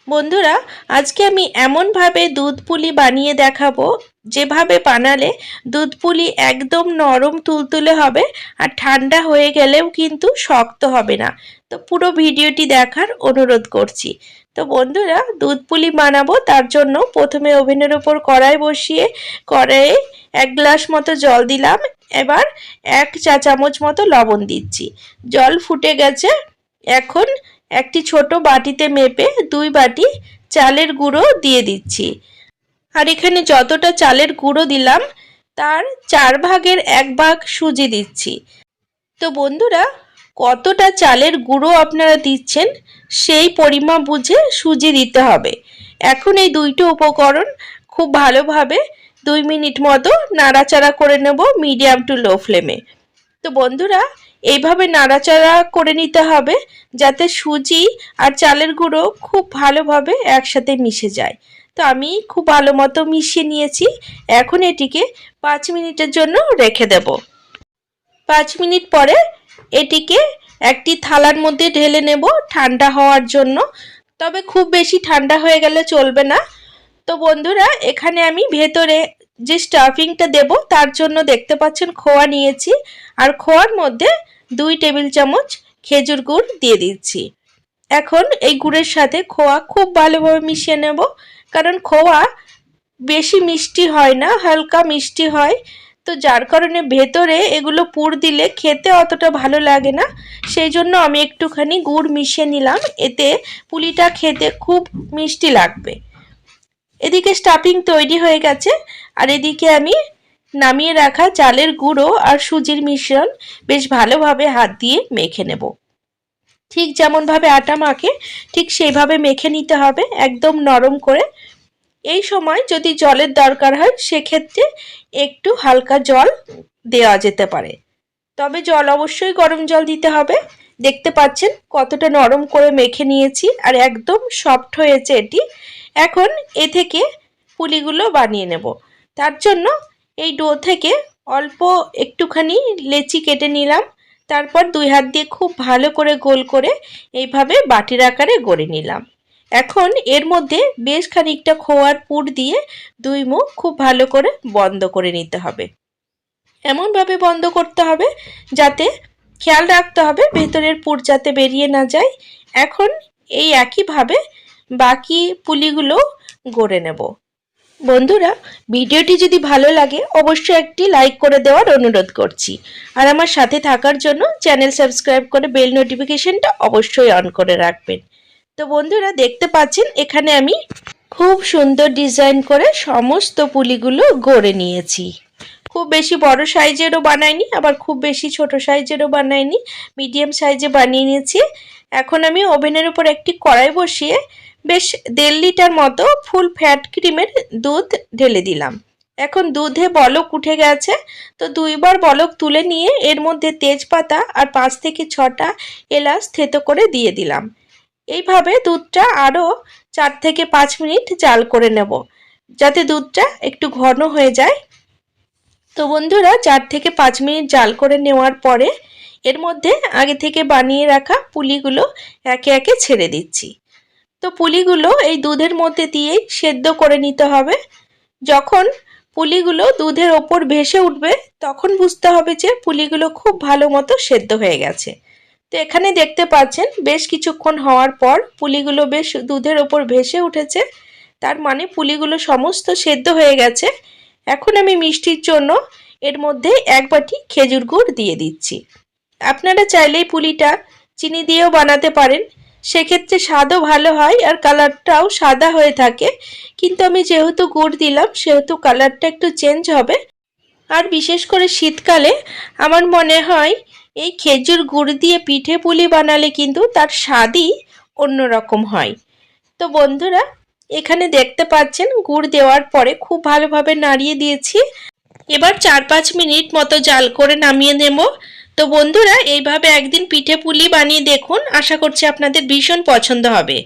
বন্ধুরা, আজকে আমি এমনভাবে দুধ পুলি বানিয়ে দেখাবো যেভাবে বানালে দুধ পুলি একদম নরম তুলতুলে হবে আর ঠান্ডা হয়ে গেলেও কিন্তু শক্ত হবে না। তো পুরো ভিডিওটি দেখার অনুরোধ করছি। তো বন্ধুরা, দুধ পুলি বানাবো তার জন্য প্রথমে ওভেনের ওপর কড়াই বসিয়ে কড়াইয়ে 1 গ্লাস মতো জল দিলাম। এবার 1 চা চামচ মতো লবণ দিচ্ছি। জল ফুটে গেছে। এখন একটি ছোট বাটিতে মেপে 2 বাটি চালের গুঁড়ো দিয়ে দিচ্ছি। আর এখানে যতটা চালের গুঁড়ো দিলাম তার 1/4 ভাগ সুজি দিচ্ছি। তো বন্ধুরা, কতটা চালের গুঁড়ো আপনারা দিচ্ছেন সেই পরিমাপ বুঝে সুজি দিতে হবে। এখন এই দুইটো উপকরণ খুব ভালোভাবে 2 মিনিট মতো নাড়াচাড়া করে নেব মিডিয়াম টু লো ফ্লেমে। তো বন্ধুরা, এইভাবে নাড়াচাড়া করে নিতে হবে যাতে সুজি আর চালের গুঁড়ো খুব ভালোভাবে একসাথে মিশে যায়। তো আমি খুব ভালো মতো মিশিয়ে নিয়েছি। এখন এটিকে 5 মিনিটের জন্য রেখে দেব। 5 মিনিট পরে এটিকে একটি থালার মধ্যে ঢেলে নেব ঠান্ডা হওয়ার জন্য। তবে খুব বেশি ঠান্ডা হয়ে গেলে চলবে না। তো বন্ধুরা, এখানে আমি ভেতরে যে স্টাফিংটা দেব তার জন্য দেখতে পাচ্ছেন খোয়া নিয়েছি। আর খোয়ার মধ্যে 2 টেবিল চামচ খেজুর গুড় দিয়ে দিচ্ছি। এখন এই গুড়ের সাথে খোয়া খুব ভালোভাবে মিশিয়ে নেব, কারণ খোয়া বেশি মিষ্টি হয় না, হালকা মিষ্টি হয়। তো যার কারণে ভেতরে এগুলো পুর দিলে খেতে অতটা ভালো লাগে না। সেই জন্য আমি একটুখানি গুড় মিশিয়ে নিলাম, এতে পুলিটা খেতে খুব মিষ্টি লাগবে। এদিকে স্টাফিং তৈরি হয়ে গেছে। আর এদিকে আমি নামিয়ে রাখা চালের গুঁড়ো আর সুজির মিশ্রণ বেশ ভালোভাবে হাত দিয়ে মেখে নেব। ঠিক যেমনভাবে আটা মাখে ঠিক সেইভাবে মেখে নিতে হবে, একদম নরম করে। এই সময় যদি জলের দরকার হয় সেক্ষেত্রে একটু হালকা জল দেওয়া যেতে পারে, তবে জল অবশ্যই গরম জল দিতে হবে। দেখতে পাচ্ছেন কতটা নরম করে মেখে নিয়েছি আর একদম সফট হয়েছে এটি। এখন এ থেকে পুলিগুলো বানিয়ে নেব। তার জন্য এই ডো থেকে অল্প একটুখানি লেচি কেটে নিলাম। তারপর 2 হাত দিয়ে খুব ভালো করে গোল করে এইভাবে বাটির আকারে গড়ে নিলাম। এখন এর মধ্যে বেশ খানিকটা খোয়ার পুর দিয়ে 2 মুখ খুব ভালো করে বন্ধ করে নিতে হবে। এমনভাবে বন্ধ করতে হবে যাতে খেয়াল রাখতে হবে ভেতরের পুর যাতে বেরিয়ে না যায়। এখন এই একইভাবে বাকি পুলিগুলো গড়ে নেব। বন্ধুরা, ভিডিওটি যদি ভালো লাগে অবশ্যই একটি লাইক করে দেওয়ার অনুরোধ করছি। আর আমার সাথে থাকার জন্য চ্যানেল সাবস্ক্রাইব করে বেল নোটিফিকেশনটা অবশ্যই অন করে রাখবেন। তো বন্ধুরা, দেখতে পাচ্ছেন এখানে আমি খুব সুন্দর ডিজাইন করে সমস্ত পুলিগুলো গড়ে নিয়েছি। খুব বেশি বড় সাইজেরও বানাইনি, আবার খুব বেশি ছোট সাইজেরও বানাইনি, মিডিয়াম সাইজে বানিয়ে নিয়েছি। এখন আমি ওভেনের উপর একটি কড়াই বসিয়ে বেশ 1.5 লিটার মতো ফুল ফ্যাট ক্রিমের দুধ ঢেলে দিলাম। এখন দুধে বলক উঠে গেছে। তো 2বার বলক তুলে নিয়ে এর মধ্যে তেজপাতা আর 5 থেকে 6টা এলাচ থেতো করে দিয়ে দিলাম। এইভাবে দুধটা আরও 4 থেকে 5 মিনিট জাল করে নেব যাতে দুধটা একটু ঘন হয়ে যায়। তো বন্ধুরা, 4 থেকে 5 মিনিট জাল করে নেওয়ার পরে এর মধ্যে আগে থেকে বানিয়ে রাখা পুলিগুলো একে একে ছেড়ে দিচ্ছি। তো পুলিগুলো এই দুধের মধ্যে দিয়েই সেদ্ধ করে নিতে হবে। যখন পুলিগুলো দুধের ওপর ভেসে উঠবে তখন বুঝতে হবে যে পুলিগুলো খুব ভালো মতো সেদ্ধ হয়ে গেছে। তো এখানে দেখতে পাচ্ছেন বেশ কিছুক্ষণ হওয়ার পর পুলিগুলো বেশ দুধের ওপর ভেসে উঠেছে, তার মানে পুলিগুলো সমস্ত সেদ্ধ হয়ে গেছে। এখন আমি মিষ্টির জন্য এর মধ্যে 1 বাটি খেজুর গুড় দিয়ে দিচ্ছি। আপনারা চাইলেই পুলিটা চিনি দিয়েও বানাতে পারেন, সেক্ষেত্রে স্বাদও ভালো হয় আর কালারটাও সাদা হয়ে থাকে। কিন্তু আমি যেহেতু গুড় দিলাম সেহেতু কালারটা একটু চেঞ্জ হবে। আর বিশেষ করে শীতকালে আমার মনে হয় এই খেজুর গুড় দিয়ে পিঠে পুলি বানালে কিন্তু তার স্বাদই অন্যরকম হয়। তো বন্ধুরা, এখানে দেখতে পাচ্ছেন গুড় দেওয়ার পরে খুব ভালোভাবে নাড়িয়ে দিয়েছি। এবার 4-5 মিনিট মতো জাল করে নামিয়ে নেব। তো বন্ধুরা, এইভাবে একদিন পিঠে পুলি বানিয়ে দেখুন, আশা করছি আপনাদের ভীষণ পছন্দ হবে।